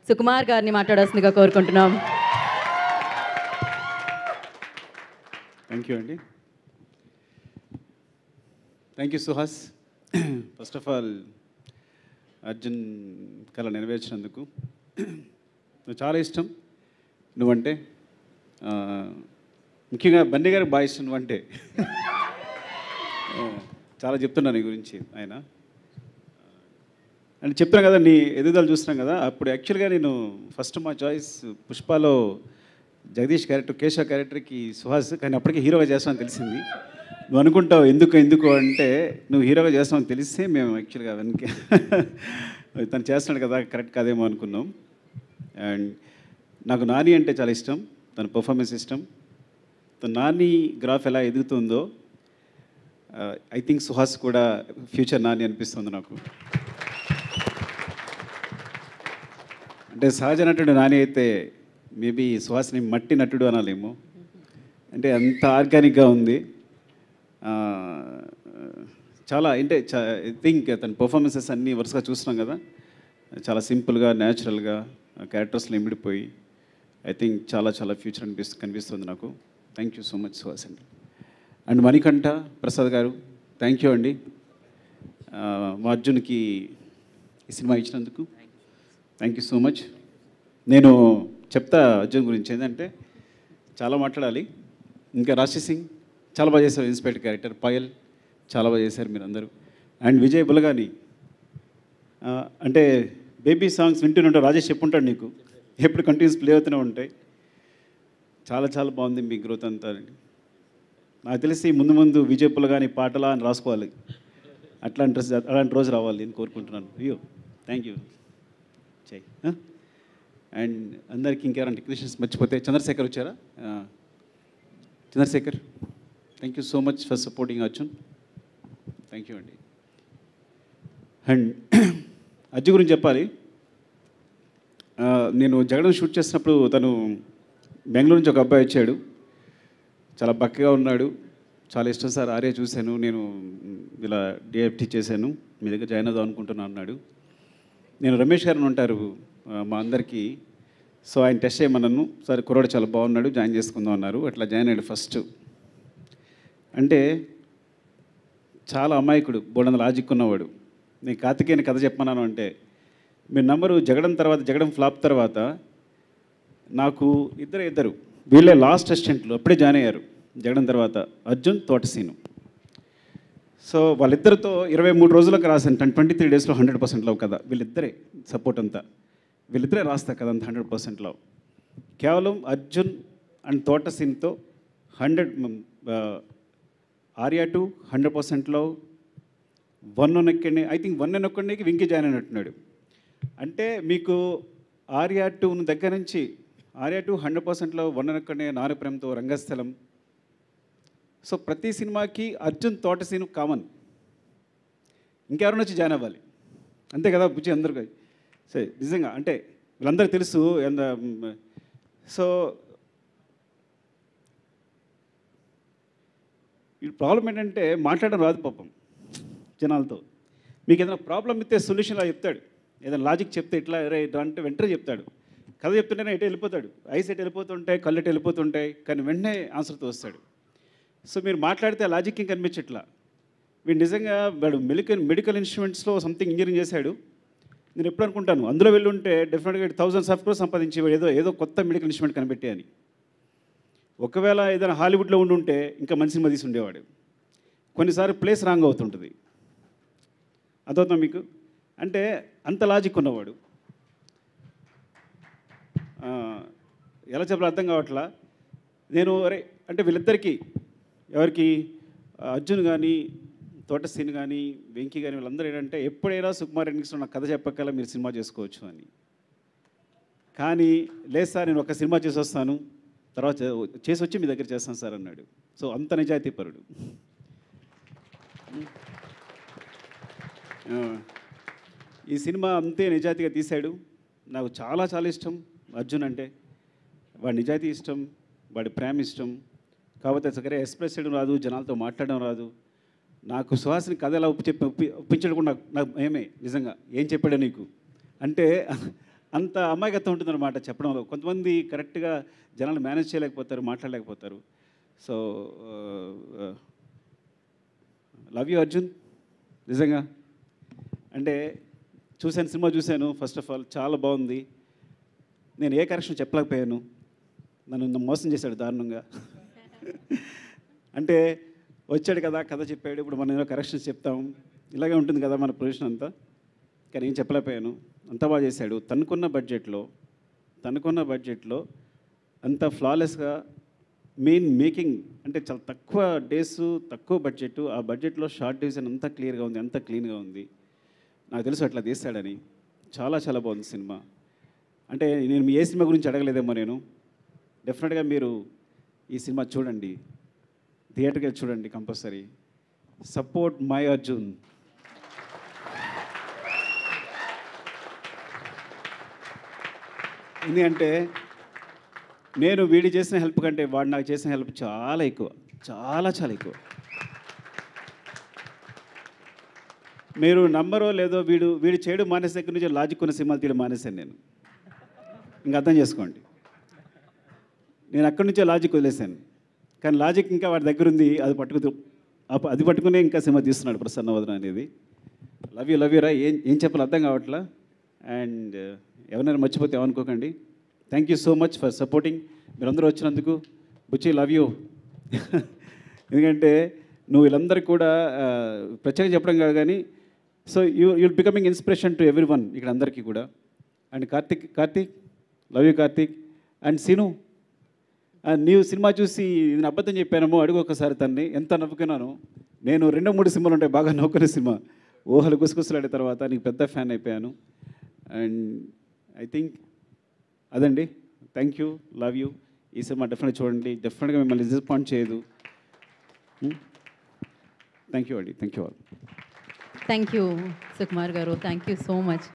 సుకుమార్ గారిని మాట్లాడాల్సిందిగా కోరుకుంటున్నాం. థ్యాంక్ యూ అండి. Thank you Suhas. First of all Arjun కళ నెరవేర్చినందుకు నువ్వు చాలా ఇష్టం. నువ్వంటే ముఖ్యంగా బండి గారికి బాగా ఇష్టం. నువ్వంటే చాలా చెప్తున్నా నీ గురించి ఆయన. అని చెప్తాను కదా, నీ ఎదుగుదల చూస్తున్నాం కదా. అప్పుడు యాక్చువల్గా నేను ఫస్ట్ మా చాయిస్ పుష్పలో జగదీష్ క్యారెక్టర్, కేశవ క్యారెక్టర్కి సుహాస్, కానీ అప్పటికే హీరోగా చేస్తామని తెలిసింది. నువ్వు అనుకుంటావు ఎందుకు అంటే నువ్వు హీరోగా చేస్తామని తెలిస్తే మేము యాక్చువల్గా వెనక తను చేస్తున్నాడు కదా కరెక్ట్ కాదేమో అనుకున్నాం. అండ్ నాకు నాని అంటే చాలా ఇష్టం, తన పర్ఫార్మెన్స్ ఇష్టం. తన నాని గ్రాఫ్ ఎలా ఎదుగుతుందో ఐ థింక్ సుహాస్ కూడా ఫ్యూచర్ నాని అనిపిస్తుంది నాకు. అంటే సహజ నటుడు నాని అయితే మేబీ సుహాస్ని మట్టి నటుడు అనాలేమో. అంటే అంత ఆర్గానిక్గా ఉంది. చాలా అంటే ఐ థింక్ తన పర్ఫార్మెన్సెస్ అన్నీ వరుసగా చూస్తున్నాం కదా, చాలా సింపుల్గా న్యాచురల్గా క్యారెక్టర్స్లో ఇమిడిపోయి ఐ థింక్ చాలా ఫ్యూచర్ కనిపిస్తుంది నాకు. Thank you so much Suhas అండి. అండ్ మణికంఠ ప్రసాద్ గారు థ్యాంక్ యూ అండి, మా అర్జున్కి ఈ సినిమా ఇచ్చినందుకు థ్యాంక్ యూ సో మచ్. నేను చెప్తా అర్జున్ గురించి ఏంటంటే చాలా మాట్లాడాలి. ఇంకా రాశి సింగ్ చాలా బాగా చేశారు, ఇన్స్పెక్టర్ క్యారెక్టర్. పాయల్ చాలా బాగా చేశారు మీరు అందరూ. అండ్ విజయ్ బులగాని అంటే బేబీ సాంగ్స్ వింటూనే ఉంటావు, రాజేష్ చెప్పుంటాడు నీకు, ఎప్పుడు కంటిన్యూస్ ప్లే అవుతూనే ఉంటాయి. చాలా బాగుంది మీ గ్రోత్ అంతా. నాకు తెలిసి ముందు విజయ్ బులగాని పాటలా అని రాసుకోవాలి, అలాంటి రోజు రావాలి నేను కోరుకుంటున్నాను. అయ్యో థ్యాంక్ యూ చెయ్. అండ్ అందరికీ ఇంకెవరైనా టెక్నీషియన్స్ మర్చిపోతే చంద్రశేఖర్ వచ్చారా? Chandrashekhar thank you so much for supporting Arjun. Thank you అండి. అండ్ అజ్జు గురించి చెప్పాలి. నేను జగడం షూట్ చేసినప్పుడు తను బెంగళూరు నుంచి ఒక అబ్బాయి వచ్చాడు, చాలా బక్కగా ఉన్నాడు. చాలా ఇష్టం సార్ ఆర్య చూశాను, నేను ఇలా డిఎఫ్టీ చేశాను, మీ దగ్గర జాయిన్ అవుదాం అనుకుంటున్నాను అన్నాడు. నేను రమేష్ గారిని ఉంటారు మా అందరికీ, సో ఆయన టెస్ట్ చేయమన్నాను. సరే కుర్రాడు చాలా బాగున్నాడు, జాయిన్ చేసుకుందాం అన్నారు. అట్లా జాయిన్ అయ్యాడు. ఫస్ట్ అంటే చాలా అమాయకుడు, బోడంత లాజిక్ ఉన్నవాడు. నేను కార్తికేయని కథ చెప్పమన్నాను అంటే మీరు నంబరు జగడం ఫ్లాప్ తర్వాత నాకు ఇద్దరు వీళ్ళే లాస్ట్ అసిస్టెంట్లు అప్పుడే జాయిన్ అయ్యారు. జగడం తర్వాత అర్జున్, తోటసీను. సో వాళ్ళిద్దరితో 23 రోజులకు రాశాను. 23 డేస్లో 100% లవ్ కదా. వీళ్ళిద్దరే సపోర్ట్ అంతా, వీళ్ళిద్దరే రాస్తారు కదా అంత 100% లవ్. కేవలం అర్జున్ అండ్ తోటసీన్తో 100 ఆర్యా 2 100% లవ్. 1 ఒక్కడిని ఐ థింక్ 1 ఒక్కడికి వెంకీ జాయిన్ అయినట్టున్నాడు. అంటే మీకు ఆర్యా 2 దగ్గర నుంచి ఆర్యా 2 100% లవ్, 1 ఒక్కడిని నారు ప్రేమతో, రంగస్థలం. సో ప్రతి సినిమాకి అర్జున్ తోటసీను కామన్, ఇంకెవరైనా వచ్చి జాయిన్ అవ్వాలి అంతే కదా బుజ్జి అందరికీ. సరే నిజంగా అంటే వీళ్ళందరికీ తెలుసు. సో ఈ ప్రాబ్లం ఏంటంటే మాట్లాడడం రాదు పాపం జనాలతో. మీకు ఏదైనా ప్రాబ్లం ఇస్తే సొల్యూషన్ అలా చెప్తాడు, ఏదైనా లాజిక్ చెప్తే ఇట్లా ఇట్లా అంటే వెంటనే చెప్తాడు. కథ చెప్తుంటేనే ఎటు వెళ్ళిపోతాడు, ఐస్ ఎటు వెళ్ళిపోతుంటాయి, కళ్ళు ఎటు వెళ్ళిపోతుంటాయి, కానీ వెంటనే ఆన్సర్తో వస్తాడు. సో మీరు మాట్లాడితే ఆ లాజిక్ ఏం కనిపించట్లా. వీడు నిజంగా వాడు మెడికల్ ఇన్స్ట్రుమెంట్స్లో సంథింగ్ ఇంజనీరింగ్ చేశాడు. నేను ఎప్పుడు అనుకుంటాను అందులో వెళ్ళుంటే డెఫినెట్గా 1000 ఆఫ్ క్రోర్స్ సంపాదించి ఏదో కొత్త మెడికల్ ఇన్స్ట్రుమెంట్ కనిపెట్టే అని. ఒకవేళ ఏదైనా హాలీవుడ్లో ఉండుంటే ఇంకా మంచి సినిమా తీసి ఉండేవాడు. కొన్నిసార్లు ప్లేస్ రాంగ్ అవుతుంటుంది, అదవుతాం మీకు. అంటే అంత లాజిక్ ఉన్నవాడు. ఎలా చెప్పాలో అర్థం కావట్లా. నేను అంటే వీళ్ళిద్దరికీ ఎవరికి అర్జున్ కానీ తోటసీన్ కానీ వెంకీ కానీ వీళ్ళందరూ ఏంటంటే ఎప్పుడైనా సుకుమార్ ఎన్నికలో నాకు కథ చెప్పగల మీరు సినిమా చేసుకోవచ్చు అని. కానీ లేదు సార్ నేను ఒక సినిమా చేసి వస్తాను, తర్వాత చేసి వచ్చి మీ దగ్గర చేస్తాను సార్ అన్నాడు. సో అంత నిజాయితీ పరుడు. ఈ సినిమా అంతే నిజాయితీగా తీశాడు. నాకు చాలా ఇష్టం అర్జున్ అంటే. వాడి నిజాయితీ ఇష్టం, వాడి ప్రేమ ఇష్టం. కాకపోతే సరే ఎక్స్ప్రెస్ చేయడం రాదు, జనాలతో మాట్లాడడం రాదు. నాకు సుహాసిని కథ ఎలా ఒప్పించడం కూడా నాకు ఏమే నిజంగా ఏం చెప్పాడు నీకు అంటే అంత అమాయకత్వం ఉంటుందన్నమాట చెప్పడంలో. కొంతమంది కరెక్ట్గా జనాలు మేనేజ్ చేయలేకపోతారు, మాట్లాడలేకపోతారు. సో లవ్ యూ అర్జున్, నిజంగా. అంటే సినిమా చూశాను. ఫస్ట్ ఆఫ్ ఆల్ చాలా బాగుంది. నేను ఏ కరెక్షన్ చెప్పలేకపోయాను, నన్ను మోసం చేశాడు దారుణంగా. అంటే వచ్చాడు కదా, కథ చెప్పాడు, ఇప్పుడు మనం ఏదో కరెక్షన్స్ చెప్తాం, ఇలాగే ఉంటుంది కదా మన పొజిషన్ అంతా. కానీ ఏం చెప్పలేకపోయాను. అంత బాగా చేశాడు. తనకున్న బడ్జెట్లో అంత ఫ్లాలెస్గా మేకింగ్ అంటే చాలా తక్కువ డేస్, తక్కువ బడ్జెట్. ఆ బడ్జెట్లో షార్ట్ డివిజన్ అంతా క్లియర్గా ఉంది, అంతా క్లీన్గా ఉంది. నాకు తెలుసు అట్లా తీస్తాడని. చాలా చాలా బాగుంది సినిమా. అంటే నేను ఏ సినిమా గురించి అడగలేదేమో నేను. డెఫినెట్గా మీరు ఈ సినిమా చూడండి, థియేటర్కి వెళ్ళి చూడండి కంపల్సరీ. Support my Arjun. ఎందుకంటే నేను వీడి చేసిన హెల్ప్ కంటే వాడు నాకు చేసిన హెల్ప్ చాలా ఎక్కువ, చాలా చాలా ఎక్కువ. మీరు నమ్మరో లేదో, వీడు చేయడం మానేసే దగ్గర నుంచి లాజిక్ ఉన్న సినిమాలు తీయడం మానేశాను నేను. ఇంకా అర్థం చేసుకోండి. నేను అక్కడి నుంచే లాజిక్ వదిలేశాను. కానీ లాజిక్ ఇంకా వాడి దగ్గర ఉంది. అది పట్టుకునే ఇంకా సినిమా తీస్తున్నాడు ప్రసన్నవదన అనేది. లవ్ యూ రా. ఏం చెప్పాలి అర్థం కావట్లా. అండ్ ఎవరైనా మర్చిపోతే ఏమనుకోకండి. Thank you so much for supporting. మీరందరూ వచ్చినందుకు. Buchchi love you. ఎందుకంటే నువ్వు వీళ్ళందరికీ కూడా ప్రత్యేకంగా చెప్పడం కాదు కానీ, so you'll becoming inspiration to everyone ఇక్కడ అందరికీ కూడా. And Karthik love you Karthik. And Seenu, నీవు సినిమా చూసి నేను అబద్ధం చెప్పానేమో అడుగు ఒకసారి తన్ని. ఎంత నవ్వుకున్నాను నేను. 2-3 సినిమాలు ఉంటాయి బాగా నవ్వుకునే సినిమా. ఊహలు గుసగుసలాడే తర్వాత నీకు పెద్ద ఫ్యాన్ అయిపోయాను. అండ్ ఐ థింక్ అదండి. Thank you, love you. ఈ సినిమా డెఫినెట్గా చూడండి. డెఫినెట్గా మిమ్మల్ని డిసప్పాయింట్ చేయదు. థ్యాంక్ యూ అండి. Thank you all. Thank you Sukumar గారు, థ్యాంక్ యూ సో మచ్.